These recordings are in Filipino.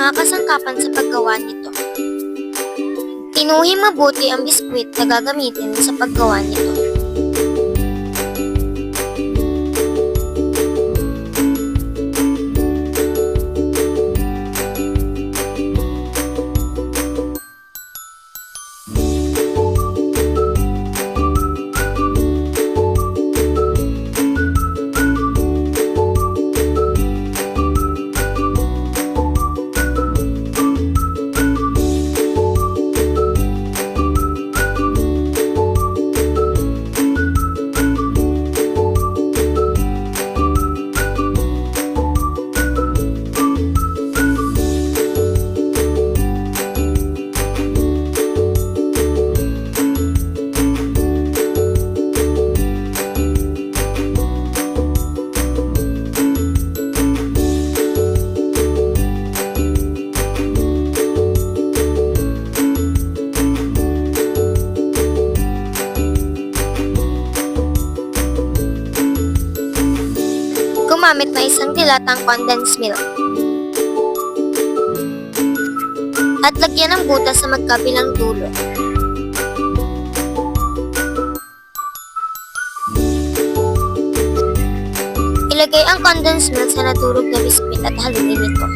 mga kasangkapan sa paggawa nito. Tinuhi mabuti ang biskwit na gagamitin sa paggawa nito. Gumamit ng isang dilatang condensed milk. At lagyan ng butas sa magkabilang dulo. Ilagay ang condensed milk sa nadurog na biskwit at haluin ito.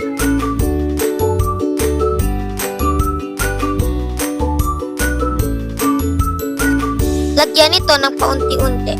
Lagyan ito ng paunti-unti.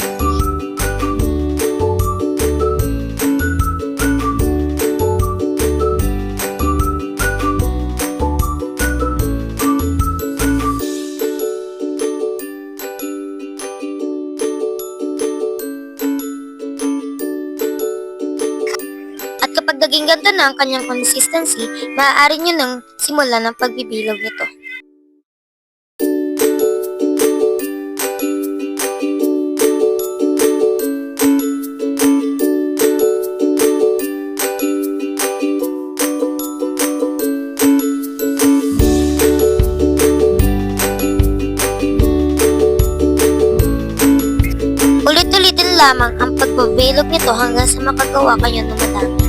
Kapag naging ganda na ang kanyang consistency, maaari nyo nang simulan ang pagbibilog nito. Ulit-ulitin lamang ang pagbabilog nito hanggang sa makagawa kayo ng madami.